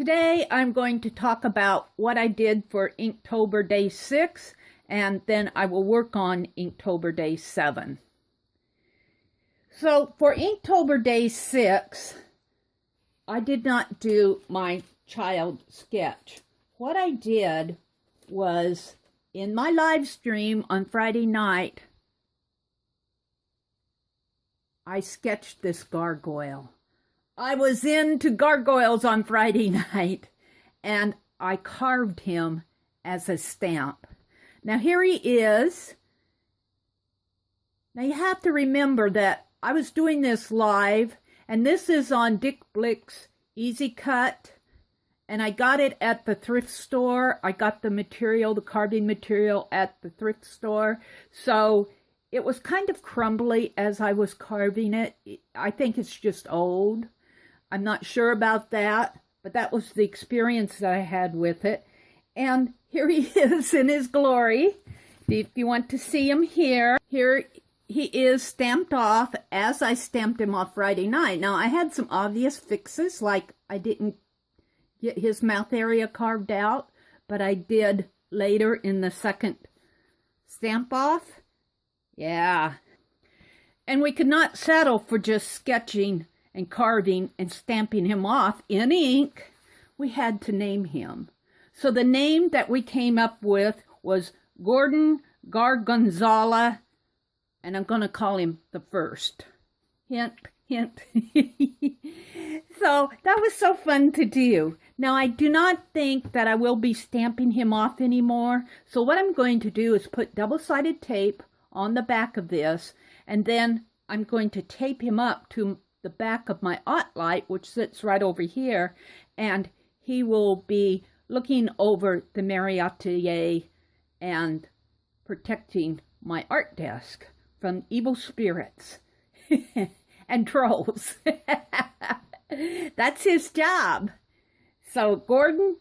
Today I'm going to talk about what I did for Inktober Day 6, and then I will work on Inktober Day 7. So for Inktober Day 6, I did not do my child sketch. What I did was, in my live stream on Friday night, I sketched this gargoyle. I was into gargoyles on Friday night, and I carved him as a stamp. Now here he is. Now you have to remember that I was doing this live, and this is on Dick Blick's Easy Cut, and I got it at the thrift store. I got the material, the carving material, at the thrift store. So it was kind of crumbly as I was carving it. I think it's just old. I'm not sure about that, but that was the experience that I had with it. And here he is in his glory. If you want to see him here he is stamped off as I stamped him off Friday night. Now, I had some obvious fixes, like I didn't get his mouth area carved out, but I did later in the second stamp off. Yeah. And we could not settle for just sketching and carving and stamping him off in ink. We had to name him. So the name that we came up with was Gordon Gargonzala, and I'm going to call him the first. Hint, hint. So that was so fun to do. Now, I do not think that I will be stamping him off anymore. So what I'm going to do is put double-sided tape on the back of this, and then I'm going to tape him up to the back of my art light, which sits right over here, and he will be looking over the TheMeriAtelier and protecting my art desk from evil spirits and trolls. That's his job. So Gordon,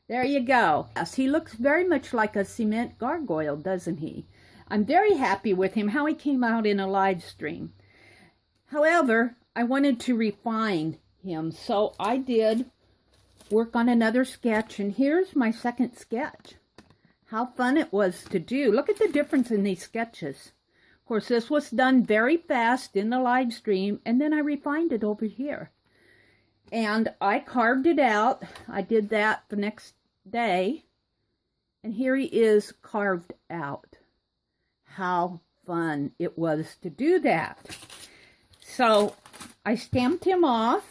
there you go. Yes, he looks very much like a cement gargoyle, doesn't he? I'm very happy with him, how he came out in a live stream. However, I wanted to refine him, so I did work on another sketch, and here's my second sketch. How fun it was to do. Look at the difference in these sketches. Of course, this was done very fast in the live stream, and then I refined it over here. And I carved it out. I did that the next day, and here he is carved out. How fun it was to do that. So I stamped him off.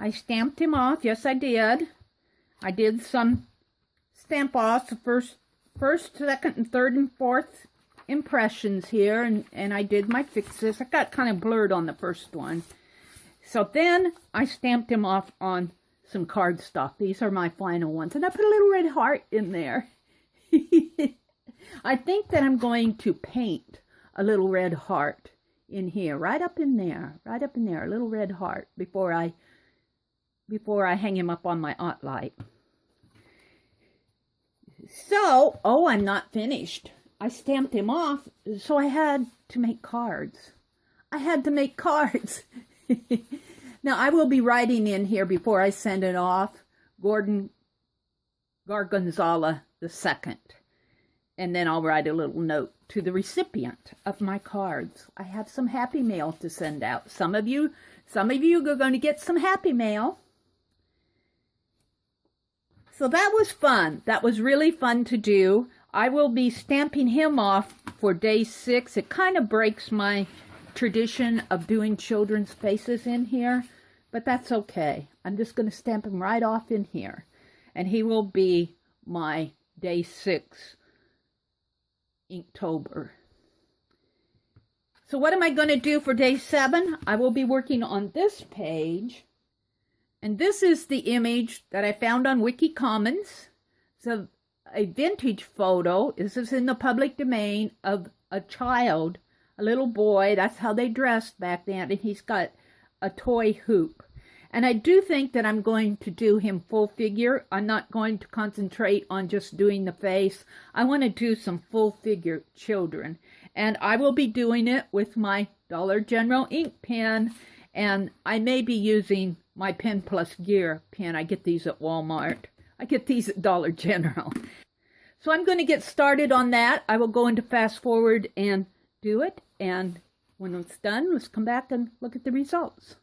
Yes, I did. I did some stamp offs, first, second, and third, and fourth impressions here, and I did my fixes. I got kind of blurred on the first one. So then I stamped him off on some cardstock. These are my final ones, and I put a little red heart in there. I think that I'm going to paint a little red heart in here, right up in there, a little red heart before I hang him up on my art light. So, oh, I'm not finished. I stamped him off, so I had to make cards. Now, I will be writing in here before I send it off, Gordon Gargonzala II. And then I'll write a little note to the recipient of my cards. I have some happy mail to send out. Some of you are going to get some happy mail. So that was fun. That was really fun to do. I will be stamping him off for day 6. It kind of breaks my tradition of doing children's faces in here, but that's okay. I'm just going to stamp him right off in here, and he will be my day 6 Inktober. So what am I going to do for day 7? I will be working on this page, and this is the image that I found on Wiki Commons. It's a vintage photo. This is in the public domain of a child, a little boy. That's how they dressed back then, and he's got a toy hoop. And I do think that I'm going to do him full figure. I'm not going to concentrate on just doing the face. I want to do some full figure children. And I will be doing it with my Dollar General ink pen. And I may be using my Pen Plus Gear pen. I get these at Walmart. I get these at Dollar General. So I'm going to get started on that. I will go into fast forward and do it. And when it's done, let's come back and look at the results.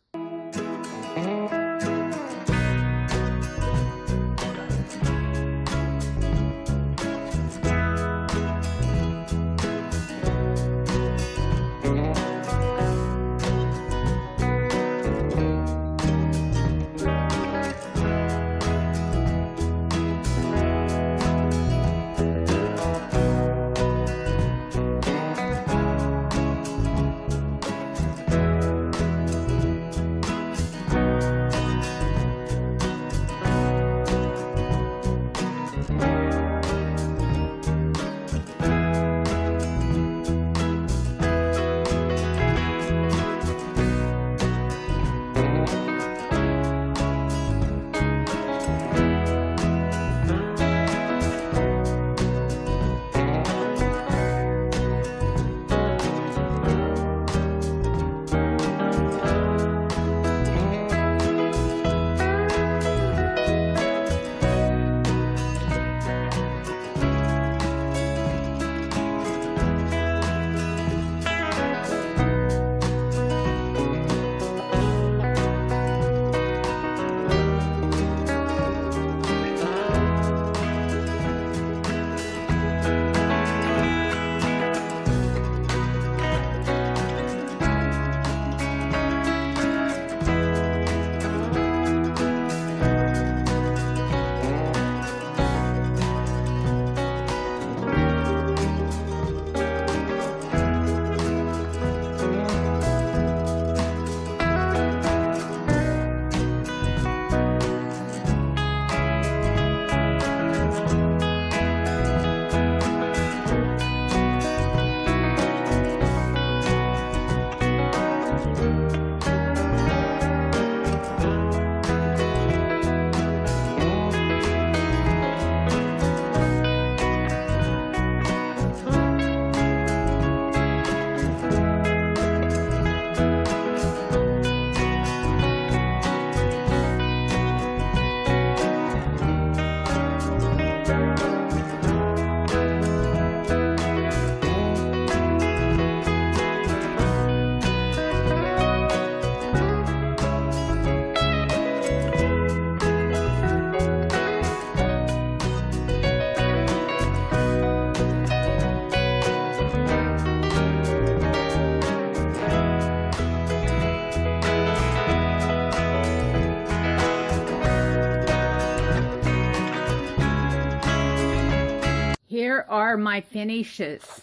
Here are my finishes.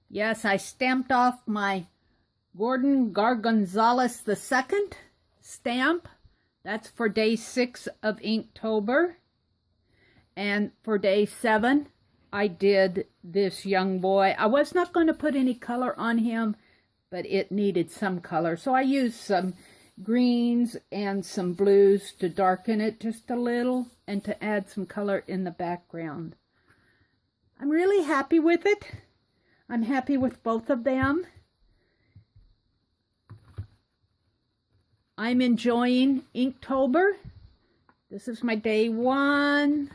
Yes, I stamped off my Gordon Gargonzales II stamp. That's for day 6 of Inktober. And for day 7, I did this young boy. I was not going to put any color on him, but it needed some color. So I used some greens and some blues to darken it just a little and to add some color in the background. I'm really happy with it. I'm happy with both of them. I'm enjoying Inktober. This is my day 1,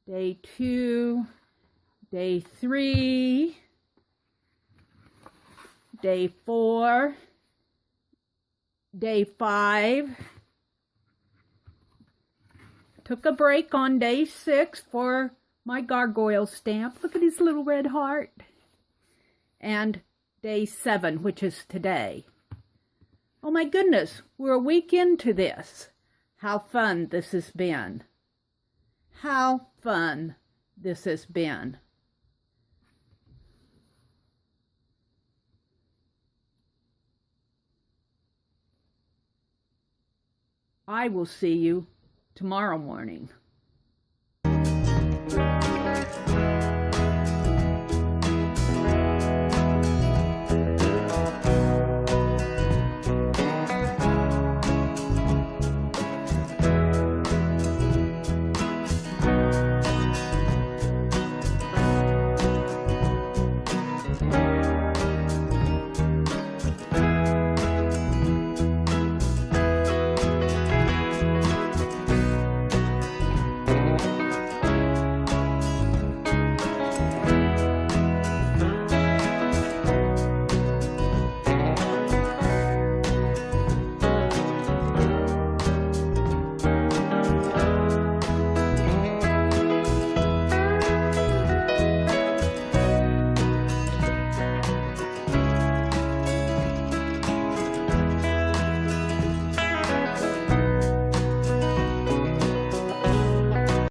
day 2, day 3, day 4, day 5. Took a break on day 6 for my gargoyle stamp. Look at his little red heart. And day 7, which is today. Oh my goodness, we're a week into this. How fun this has been. How fun this has been. I will see you tomorrow morning.